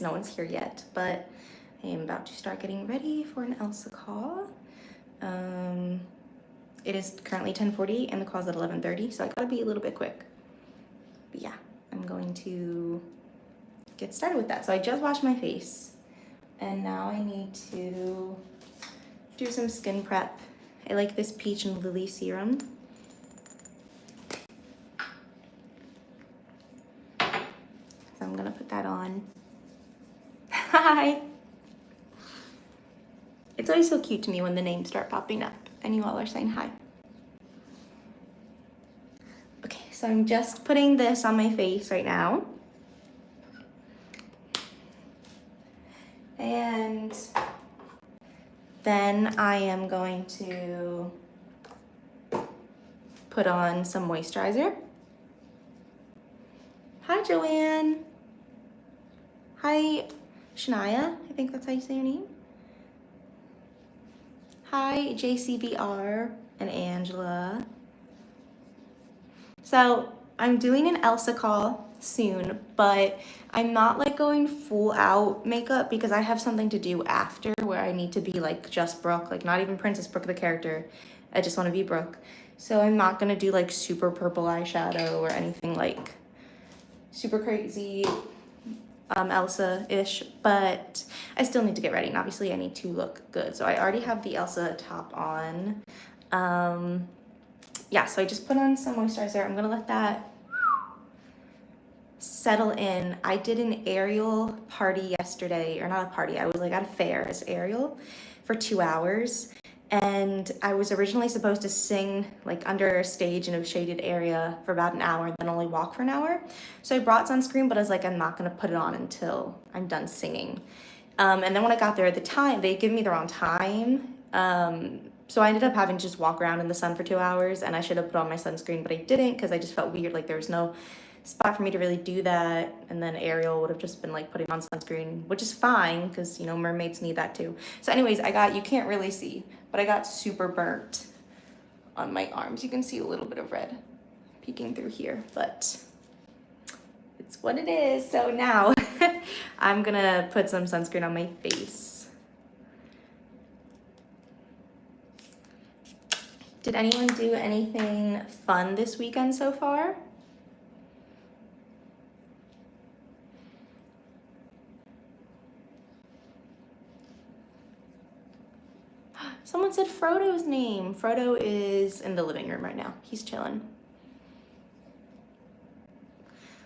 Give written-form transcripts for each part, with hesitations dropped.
no one's here yet, but I am about to start getting ready for an Elsa call. It is currently 10:40 and the call's at 11:30, so I gotta be a little bit quick. But yeah, I'm going to get started with that. So I just washed my face and now I need to do some skin prep. I like this peach and lily serum. So I'm gonna put that on. Hi! It's always so cute to me when the names start popping up and you all are saying hi. Okay, so I'm just putting this on my face right now. And then I am going to put on some moisturizer. Hi, Joanne. Hi, Shania. I think that's how you say your name. Hi, JCBR and Angela. So I'm doing an Elsa call soon, but I'm not like going full out makeup because I have something to do after where I need to be like just Brooke, like not even Princess Brooke the character. I just want to be Brooke. So I'm not gonna do like super purple eyeshadow or anything like super crazy Elsa-ish, but I still need to get ready and obviously I need to look good. So I already have the Elsa top on. Yeah, so I just put on some moisturizer. I'm gonna let that settle in. I did an aerial party yesterday, or not a party, I was like at a fair as Ariel for 2 hours. And I was originally supposed to sing like under a stage in a shaded area for about an hour and then only walk for an hour. So I brought sunscreen, but I was like, I'm not gonna put it on until I'm done singing. And then when I got there at the time, they gave me the wrong time. So I ended up having to just walk around in the sun for 2 hours and I should have put on my sunscreen, but I didn't because I just felt weird, like there was no spot for me to really do that. And then Ariel would have just been like putting on sunscreen, which is fine because, you know, mermaids need that too. So anyways, you can't really see, but I got super burnt on my arms. You can see a little bit of red peeking through here, but it's what it is. So now I'm gonna put some sunscreen on my face. Did anyone do anything fun this weekend so far? Someone said Frodo's name. Frodo is in the living room right now. He's chilling.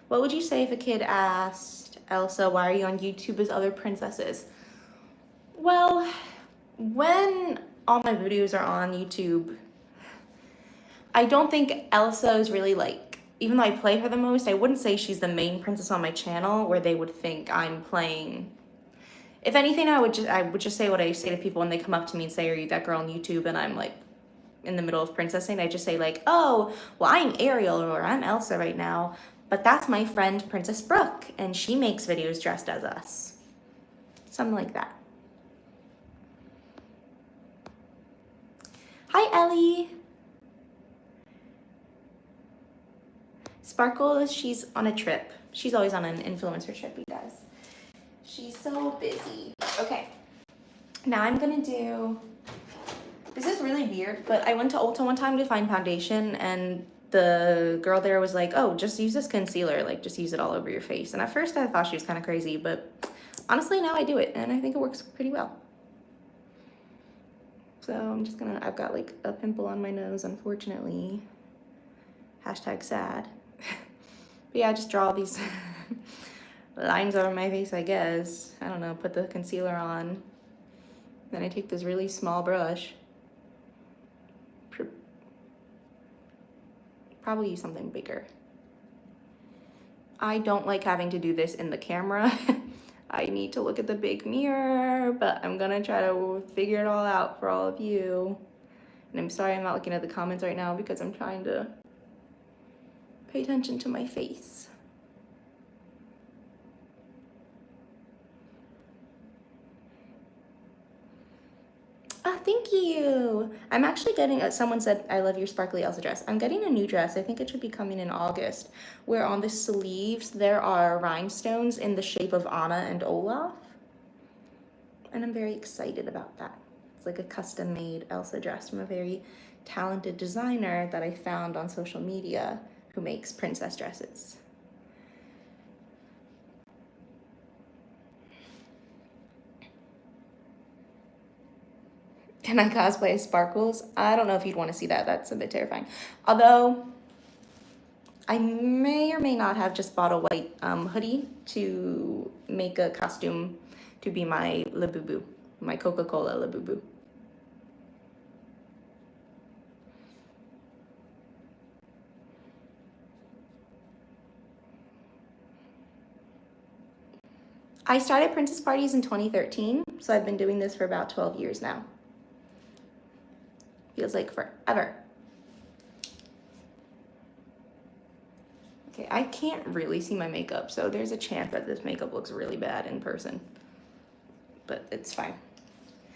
What would you say if a kid asked Elsa, why are you on YouTube as other princesses? Well, when all my videos are on YouTube, I don't think Elsa is really like, even though I play her the most, I wouldn't say she's the main princess on my channel where they would think I'm playing. If anything, I would just say what I say to people when they come up to me and say, are you that girl on YouTube? And I'm like in the middle of princessing. I just say like, oh, well, I'm Ariel or I'm Elsa right now, but that's my friend Princess Brooke and she makes videos dressed as us. Something like that. Hi, Ellie. Sparkle, she's on a trip. She's always on an influencer trip, you guys. She's so busy. Okay, now I'm gonna do, this is really weird, but I went to Ulta one time to find foundation and the girl there was like, oh, just use this concealer, like just use it all over your face. And at first I thought she was kind of crazy, but honestly now I do it and I think it works pretty well. So I'm just gonna, I've got like a pimple on my nose, unfortunately. Hashtag sad. But yeah, just draw these lines over my face, I guess. I don't know, put the concealer on. Then I take this really small brush. Probably use something bigger. I don't like having to do this in the camera. I need to look at the big mirror, but I'm gonna try to figure it all out for all of you. And I'm sorry I'm not looking at the comments right now because I'm trying to pay attention to my face. thank you. I'm actually getting, someone said, I love your sparkly Elsa dress. I'm getting a new dress. I think it should be coming in August, where on the sleeves there are rhinestones in the shape of Anna and Olaf. And I'm very excited about that. It's like a custom made Elsa dress from a very talented designer that I found on social media who makes princess dresses. Can I cosplay as Sparkles? I don't know if you'd want to see that. That's a bit terrifying. Although, I may or may not have just bought a white hoodie to make a costume to be my Labubu, my Coca-Cola Labubu. I started princess parties in 2013, so I've been doing this for about 12 years now. Feels like forever. Okay, I can't really see my makeup, so there's a chance that this makeup looks really bad in person. But it's fine.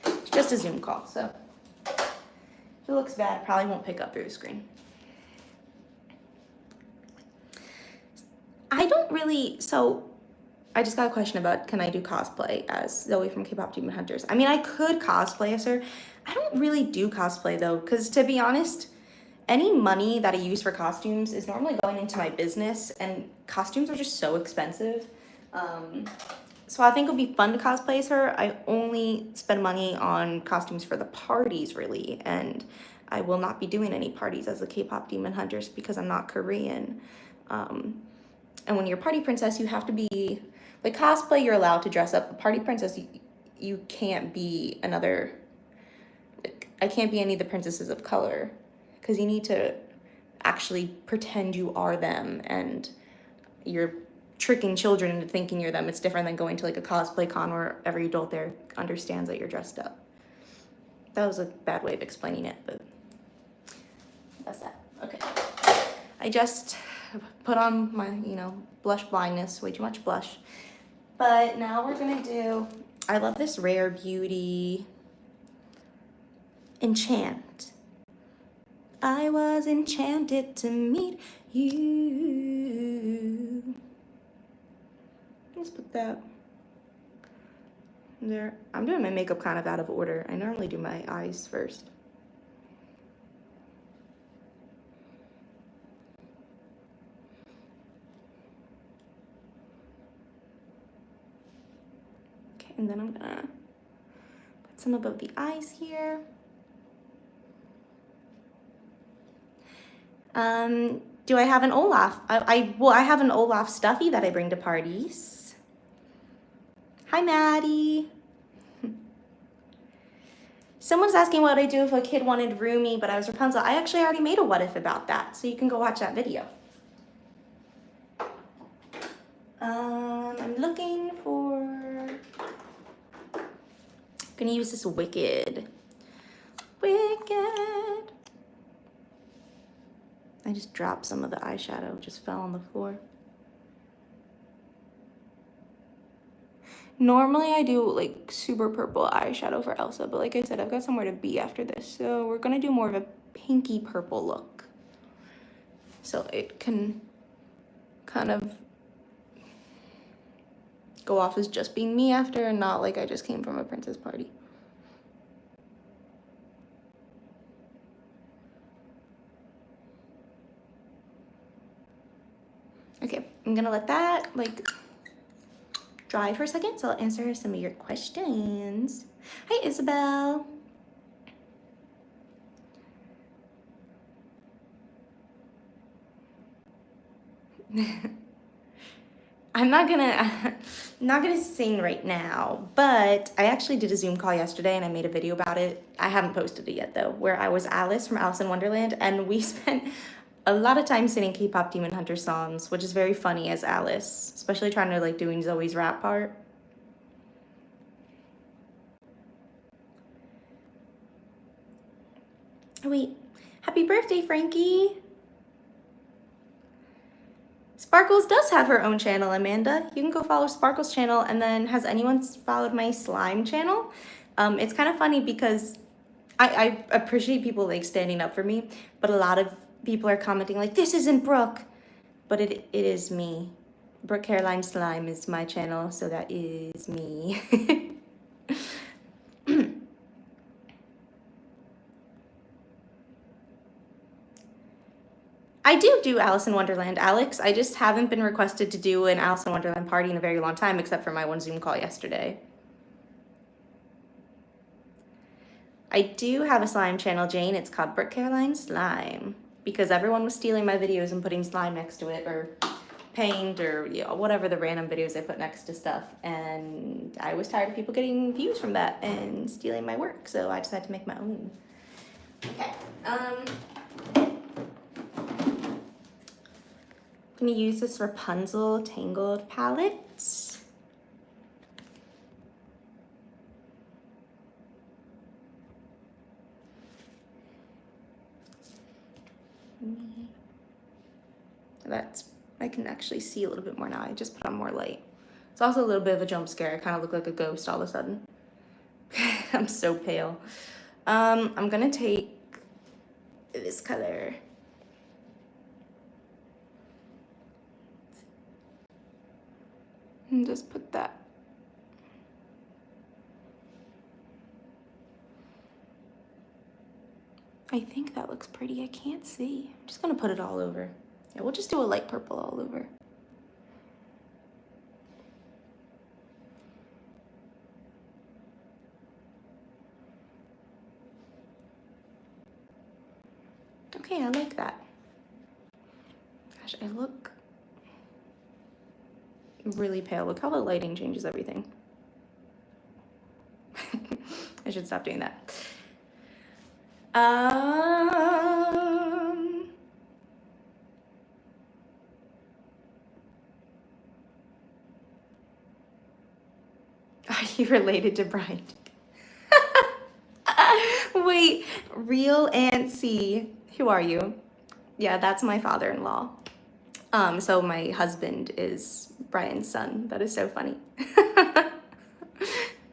It's just a Zoom call, so if it looks bad, it probably won't pick up through the screen. I don't really, so I just got a question about, can I do cosplay as Zoe from K-Pop Demon Hunters? I mean, I could cosplay as her. I don't really do cosplay though, because to be honest, any money that I use for costumes is normally going into my business, and costumes are just so expensive. So I think it would be fun to cosplay as her. I only spend money on costumes for the parties, really, and I will not be doing any parties as the K-Pop Demon Hunters because I'm not Korean. And when you're a party princess, you have to be, like cosplay, you're allowed to dress up. A party princess, you can't be another, like, I can't be any of the princesses of color because you need to actually pretend you are them, and you're tricking children into thinking you're them. It's different than going to like a cosplay con where every adult there understands that you're dressed up. That was a bad way of explaining it, but that's that. Okay. I just put on my, blush blindness, way too much blush. But now we're gonna do, I love this Rare Beauty Enchant. I was enchanted to meet you. Let's put that there. I'm doing my makeup kind of out of order. I normally do my eyes first. Okay, and then I'm gonna put some above the eyes here. Do I have an Olaf? I have an Olaf stuffy that I bring to parties. Hi, Maddie. Someone's asking what I do if a kid wanted Rumi, but I was Rapunzel. I actually already made a what if about that, so you can go watch that video. I'm looking for, I'm gonna use this Wicked. I just dropped some of the eyeshadow, just fell on the floor. Normally I do like super purple eyeshadow for Elsa, but like I said, I've got somewhere to be after this. So we're gonna do more of a pinky purple look. So it can kind of go off as just being me after, and not like I just came from a princess party. Okay, I'm gonna let that like dry for a second, so I'll answer some of your questions. Hi, Isabel. I'm not gonna sing right now, but I actually did a Zoom call yesterday and I made a video about it. I haven't posted it yet though, where I was Alice from Alice in Wonderland, and we spent a lot of time singing K-Pop Demon Hunter songs, which is very funny as Alice, especially trying to like doing Zoe's rap part. Oh wait, happy birthday, Frankie. Sparkles does have her own channel, Amanda. You can go follow Sparkles' channel, and then has anyone followed my slime channel? It's kind of funny because I appreciate people like standing up for me, but a lot of people are commenting like, this isn't Brooke, but it is me. Brooke Caroline Slime is my channel, so that is me. I do Alice in Wonderland, Alex. I just haven't been requested to do an Alice in Wonderland party in a very long time, except for my one Zoom call yesterday. I do have a slime channel, Jane. It's called Brooke Caroline Slime, because everyone was stealing my videos and putting slime next to it, or paint, or whatever the random videos I put next to stuff. And I was tired of people getting views from that and stealing my work, so I decided to make my own. Okay. I'm gonna use this Rapunzel Tangled palette. I can actually see a little bit more now. I just put on more light. It's also a little bit of a jump scare. I kind of look like a ghost all of a sudden. I'm so pale. I'm gonna take this color. And just put that. I think that looks pretty. I can't see. I'm just gonna put it all over. Yeah, we'll just do a light purple all over. Okay, I like that. Gosh, I look really pale. Look how the lighting changes everything. I should stop doing that. Are you related to Brian? Wait, real Aunt C. Who are you? Yeah, that's my father-in-law. So my husband is Brian's son. That is so funny.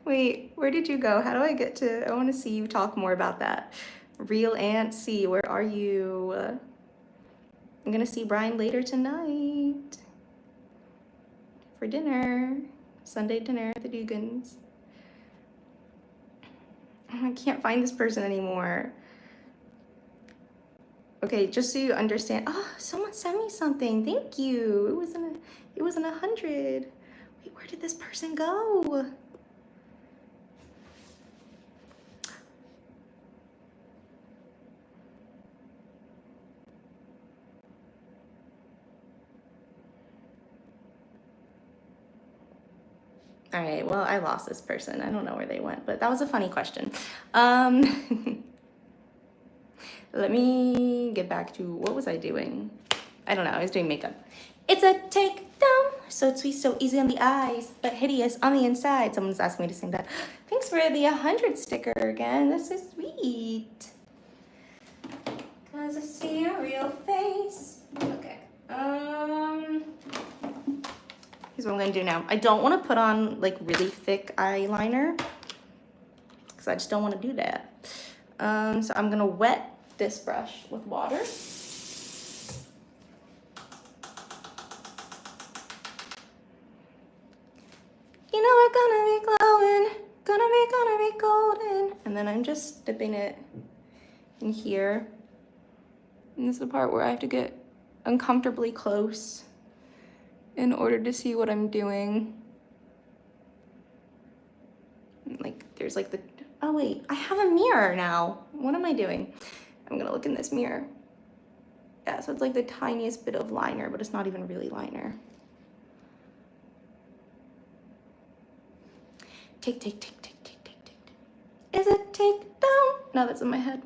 Wait, where did you go? How do I get to, I want to see you talk more about that. Real Aunt C, where are you? I'm gonna see Brian later tonight for dinner. Sunday dinner at the Dugans. Oh, I can't find this person anymore. Okay, just so you understand. Oh, someone sent me something. Thank you. It was in 100. Wait, where did this person go? All right, well, I lost this person. I don't know where they went, but that was a funny question. Let me get back to, what was I doing? I don't know, I was doing makeup. It's a takedown, so sweet, so easy on the eyes, but hideous on the inside. Someone's asking me to sing that. Thanks for the 100 sticker again, this is sweet. Cause I see your real face. Okay, here's what I'm gonna do now. I don't wanna put on like really thick eyeliner, cause I just don't wanna do that. So I'm gonna wet this brush with water. You know we're gonna be glowing, gonna be golden. And then I'm just dipping it in here. And this is the part where I have to get uncomfortably close in order to see what I'm doing. Like there's like the, oh wait, I have a mirror now. What am I doing? I'm gonna look in this mirror. Yeah, so it's like the tiniest bit of liner, but it's not even really liner. Take. Is it take down? No, that's in my head.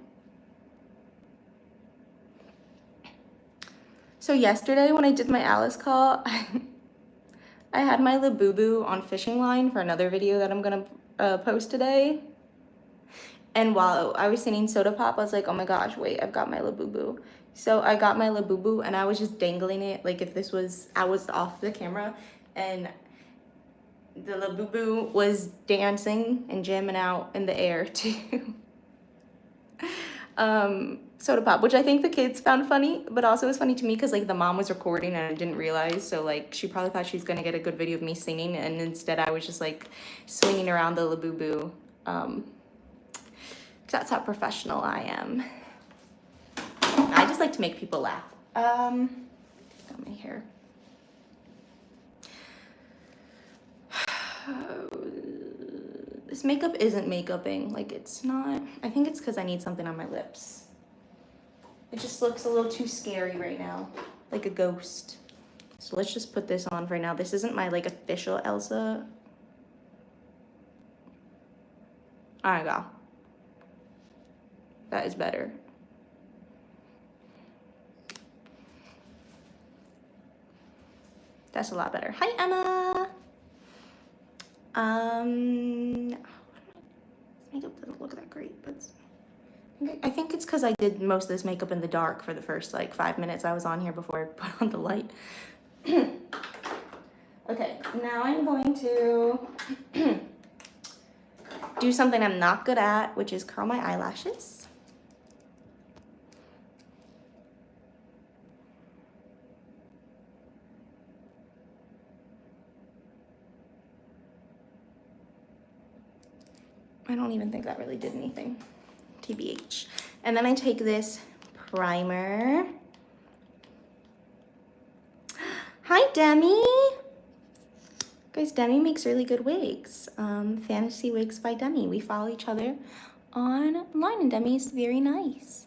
So yesterday when I did my Alice call, I had my Labubu on fishing line for another video that I'm gonna post today. And while I was singing Soda Pop, I was like, oh my gosh, wait, I've got my Labubu. So I got my Labubu and I was just dangling it like if this was, I was off the camera and the Labubu was dancing and jamming out in the air too. Soda pop, which I think the kids found funny, but also was funny to me because like the mom was recording and I didn't realize. So like she probably thought she was gonna get a good video of me singing, and instead I was just like swinging around the Labubu. 'Cause that's how professional I am. I just like to make people laugh. Got my hair. This makeup isn't makeuping. Like it's not. I think it's because I need something on my lips. It just looks a little too scary right now, like a ghost. So let's just put this on for now. This isn't my like official Elsa. All right, go. That is better. That's a lot better. Hi, Emma. Makeup doesn't look that great, but I think it's because I did most of this makeup in the dark for the first like 5 minutes I was on here before I put on the light. Okay, now I'm going to do something I'm not good at, which is curl my eyelashes. I don't even think that really did anything, TBH. And then I take this primer. Hi, Demi. Guys, Demi makes really good wigs. Fantasy Wigs by Demi. We follow each other online, and Demi is very nice.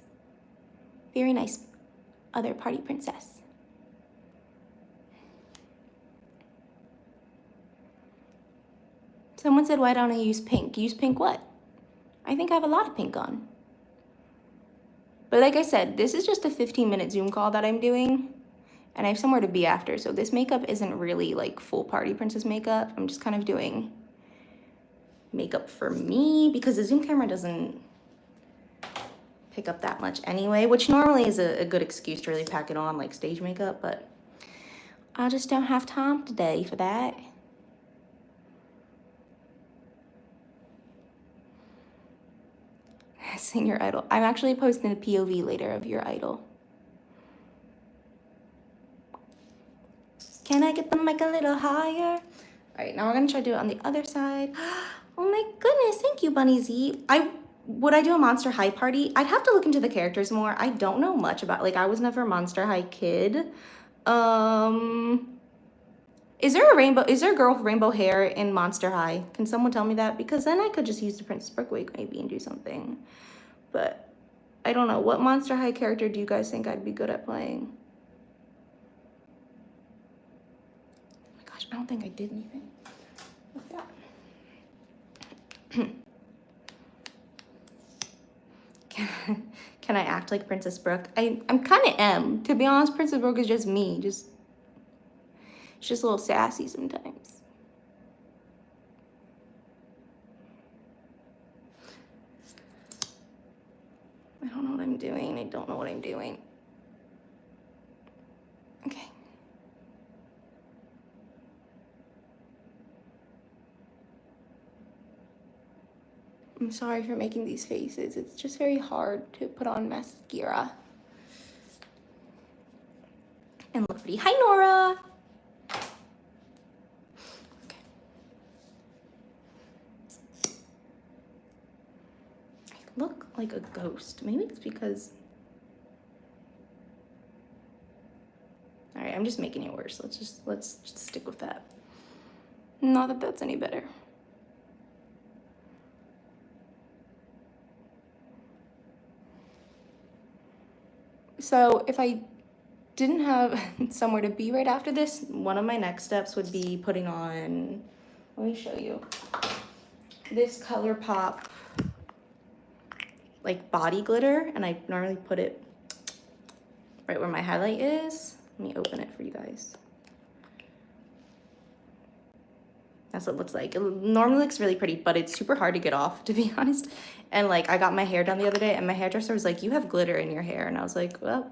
Very nice other party princess. Someone said, why don't I use pink? Use pink what? I think I have a lot of pink on. But like I said, this is just a 15-minute Zoom call that I'm doing, and I have somewhere to be after. So this makeup isn't really like full party princess makeup. I'm just kind of doing makeup for me because the Zoom camera doesn't pick up that much anyway, which normally is a good excuse to really pack it on like stage makeup, but I just don't have time today for that. Sing your idol. I'm actually posting a POV later of your idol. Can I get the mic a little higher? All right, now we're gonna try to do it on the other side. Oh my goodness, thank you, Bunny Z. Would I do a Monster High party? I'd have to look into the characters more. I don't know much about, like, I was never a Monster High kid. Is there a girl with rainbow hair in Monster High? Can someone tell me that? Because then I could just use the Princess Brooke wig maybe and do something. But I don't know. What Monster High character do you guys think I'd be good at playing? Oh my gosh, I don't think I did anything with that. Can I act like Princess Brooke? I'm kind of am. To be honest, Princess Brooke is just me. She's just a little sassy sometimes. I don't know what I'm doing. I don't know what I'm doing. Okay. I'm sorry for making these faces. It's just very hard to put on mascara and look pretty. Hi, Nora. Okay. I look like a ghost. Maybe it's because... All right, I'm just making it worse. Let's just stick with that. Not that that's any better. So if I didn't have somewhere to be right after this, one of my next steps would be putting on, let me show you, this ColourPop like body glitter, and I normally put it right where my highlight is. Let me open it for you guys. That's what it looks like. It normally looks really pretty, but it's super hard to get off, to be honest. And like, I got my hair done the other day, and my hairdresser was like, you have glitter in your hair. And I was like, well,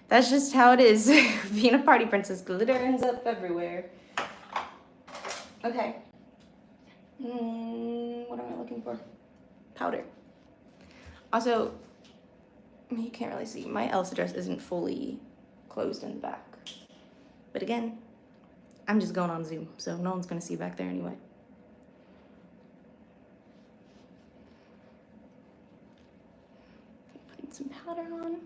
that's just how it is. Being a party princess, glitter ends up everywhere. Okay. What am I looking for? Powder. Also, you can't really see. My Elsa dress isn't fully closed in the back. But again, I'm just going on Zoom, so no one's gonna see back there anyway. Putting some powder on.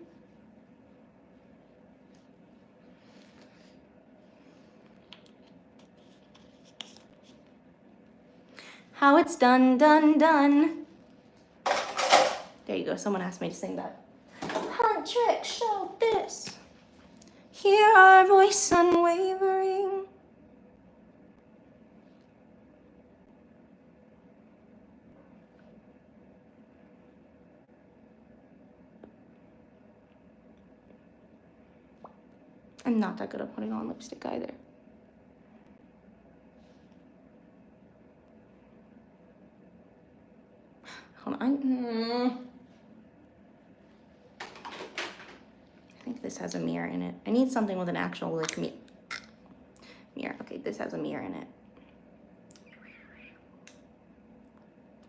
How it's done, done, done. There you go, someone asked me to sing that. Hunt, trick, show this. Hear our voice unwavering. I'm not that good at putting on lipstick either. Hold on. I think this has a mirror in it. I need something with an actual like mirror. Okay, this has a mirror in it.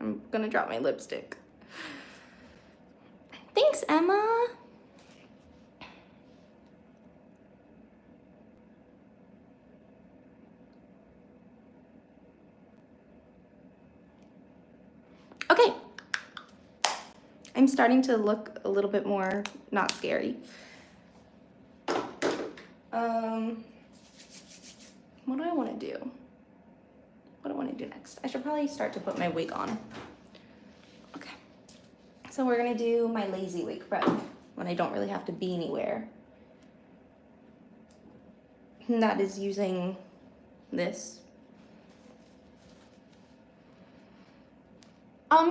I'm gonna drop my lipstick. Thanks, Emma. Okay. I'm starting to look a little bit more not scary. What do I want to do? What do I want to do next? I should probably start to put my wig on. Okay. So we're going to do my lazy wig prep when I don't really have to be anywhere. And that is using this.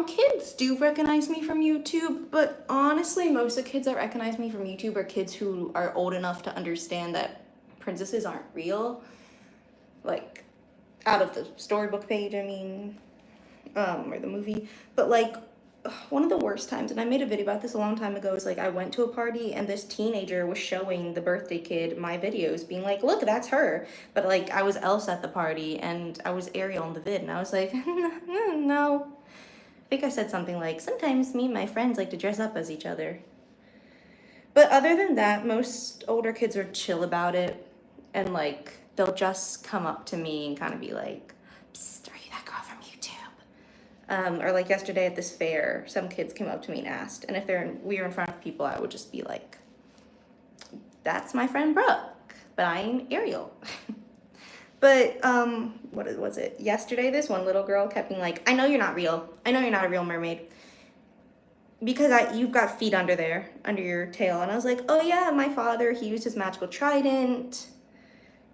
Kids do recognize me from YouTube, but honestly, most of the kids that recognize me from YouTube are kids who are old enough to understand that princesses aren't real. Like, out of the storybook page, I mean, or the movie. But like, one of the worst times, and I made a video about this a long time ago, is like I went to a party and this teenager was showing the birthday kid my videos, being like, look, that's her. But like, I was Elsa at the party and I was Ariel in the vid, and I was like, no. I think I said something like, sometimes me and my friends like to dress up as each other. But other than that, most older kids are chill about it. And like, they'll just come up to me and kind of be like, psst, are you that girl from YouTube? Or like yesterday at this fair, some kids came up to me and asked. And if we were in front of people, I would just be like, that's my friend Brooke, but I'm Ariel. But, what was it? Yesterday, this one little girl kept being like, I know you're not real. I know you're not a real mermaid. Because you've got feet under there, under your tail. And I was like, oh yeah, my father, he used his magical trident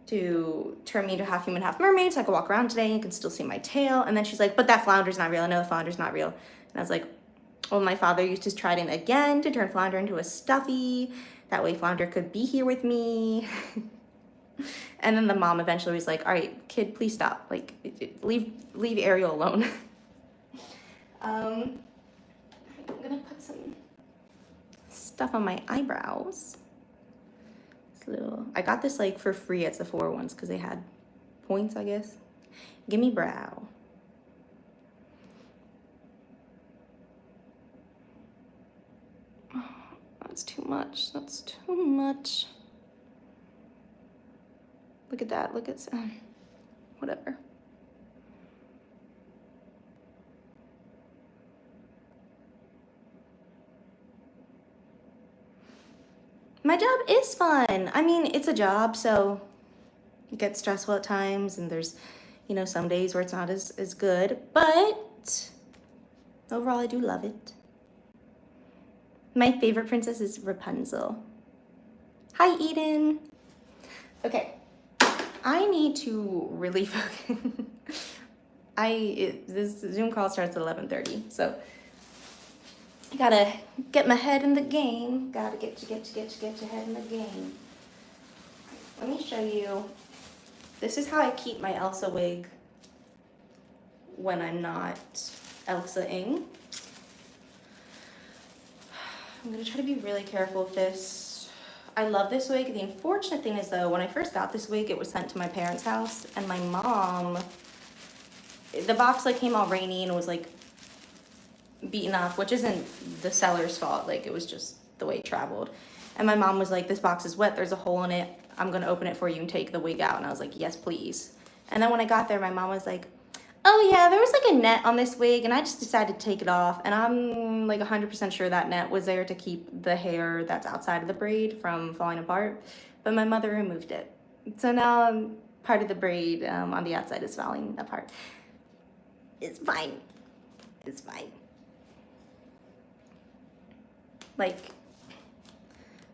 to turn me into half human, half mermaid, so I could walk around today and you can still see my tail. And then she's like, but that flounder's not real. I know the flounder's not real. And I was like, well, my father used his trident again to turn Flounder into a stuffy. That way Flounder could be here with me. And then the mom eventually was like, all right, kid, please stop. Like, leave Ariel alone. I'm gonna put some stuff on my eyebrows. I got this like for free at Sephora once because they had points, I guess. Gimme brow. Oh, that's too much. That's too much. Look at that. Look at whatever. My job is fun. I mean, it's a job, so it gets stressful at times, and there's, you know, some days where it's not as good, but overall, I do love it. My favorite princess is Rapunzel. Hi, Eden. Okay, I need to really focus. This Zoom call starts at 11:30, so I gotta get my head in the game. Gotta get your head in the game. Let me show you. This is how I keep my Elsa wig when I'm not Elsa-ing. I'm gonna try to be really careful with this. I love this wig. The unfortunate thing is though, when I first got this wig, it was sent to my parents' house, and my mom, the box like came all rainy and it was like beaten up, which isn't the seller's fault. Like, it was just the way it traveled. And my mom was like, this box is wet, there's a hole in it, I'm gonna open it for you and take the wig out. And I was like, yes, please. And then when I got there, my mom was like, oh yeah, there was like a net on this wig and I just decided to take it off. And I'm like 100% sure that net was there to keep the hair that's outside of the braid from falling apart. But my mother removed it. So now part of the braid on the outside is falling apart. It's fine. It's fine. Like,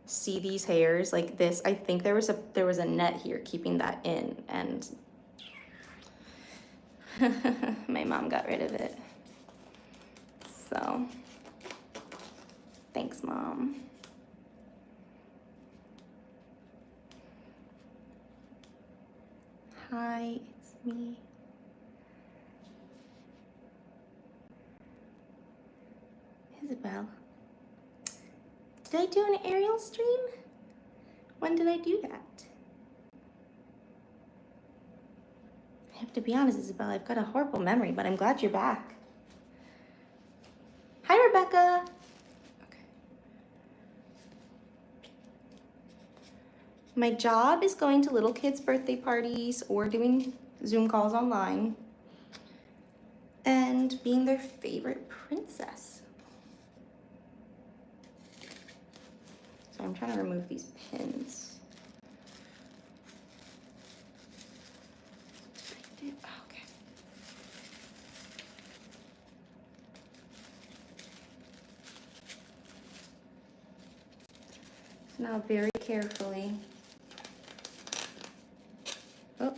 see these hairs like this? I think there was a net here keeping that in, and my mom got rid of it. So thanks, Mom. Hi, it's me. Isabel. Did I do an aerial stream? When did I do that? I have to be honest, Isabel, I've got a horrible memory, but I'm glad you're back. Hi, Rebecca. Okay. My job is going to little kids' birthday parties or doing Zoom calls online and being their favorite princess. So I'm trying to remove these pins. Okay. So now very carefully. Oh,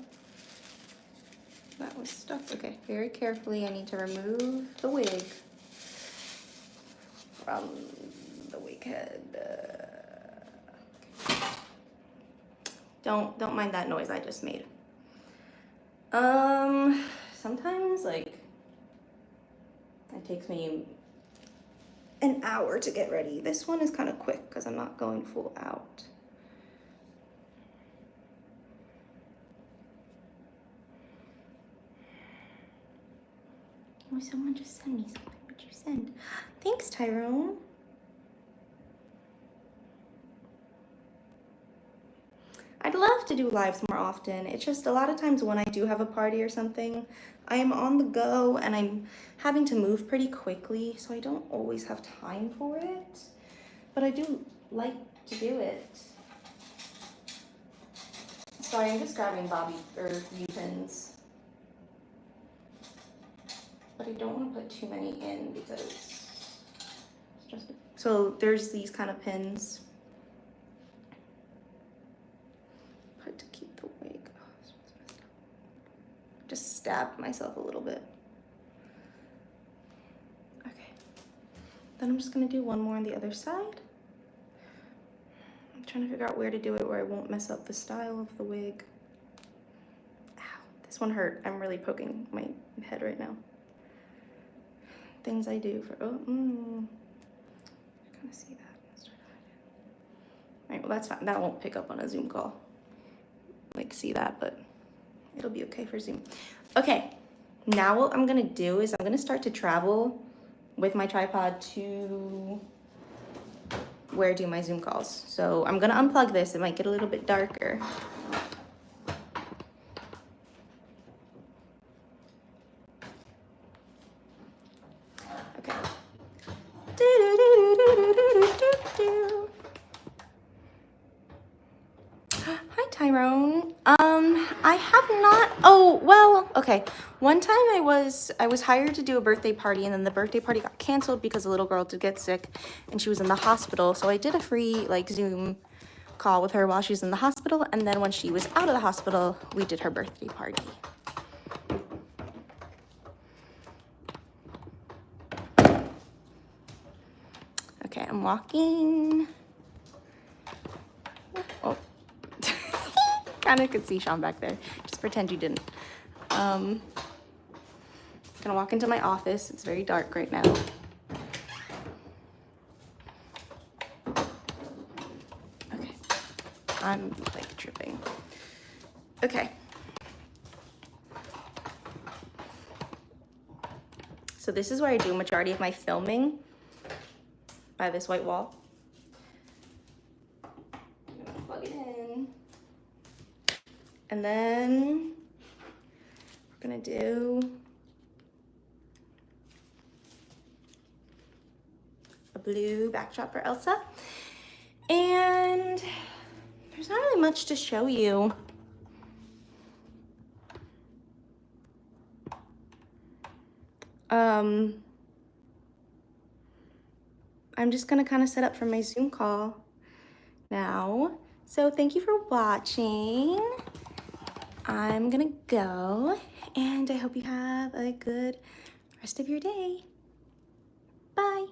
that was stuck. Okay, very carefully I need to remove the wig from the wig head. Don't mind that noise I just made. Sometimes like it takes me an hour to get ready. This one is kind of quick because I'm not going full out. Oh, someone just sent me something. What'd you send? Thanks, Tyrone. I'd love to do lives more often. It's just a lot of times when I do have a party or something, I am on the go and I'm having to move pretty quickly, so I don't always have time for it. But I do like to do it. Sorry, I'm just grabbing bobby or U-pins. But I don't want to put too many in because it's just... So there's these kind of pins. To keep the wig. Oh, just stabbed myself a little bit. Okay. Then I'm just gonna do one more on the other side. I'm trying to figure out where to do it where I won't mess up the style of the wig. Ow, this one hurt. I'm really poking my head right now. Things I do for, oh, I kind of see that. All right, well that's fine. That won't pick up on a Zoom call. Like see that, but it'll be okay for Zoom. Okay, now what I'm gonna do is I'm gonna start to travel with my tripod to where I do my Zoom calls. So I'm gonna unplug this. It might get a little bit darker. Okay. Hi, Tyrone. I have not, oh, well, okay. One time I was hired to do a birthday party, and then the birthday party got canceled because a little girl did get sick and she was in the hospital. So I did a free like Zoom call with her while she was in the hospital, and then when she was out of the hospital, we did her birthday party. Okay, I'm walking. Oh. Kind of could see Sean back there. Just pretend you didn't. Gonna walk into my office. It's very dark right now. Okay. I'm like tripping. Okay. So So this is where I do a majority of my filming, by this white wall. I'm gonna plug it in. And then we're gonna do a blue backdrop for Elsa. And there's not really much to show you. I'm just gonna kind of set up for my Zoom call now. So thank you for watching. I'm gonna go, and I hope you have a good rest of your day. Bye.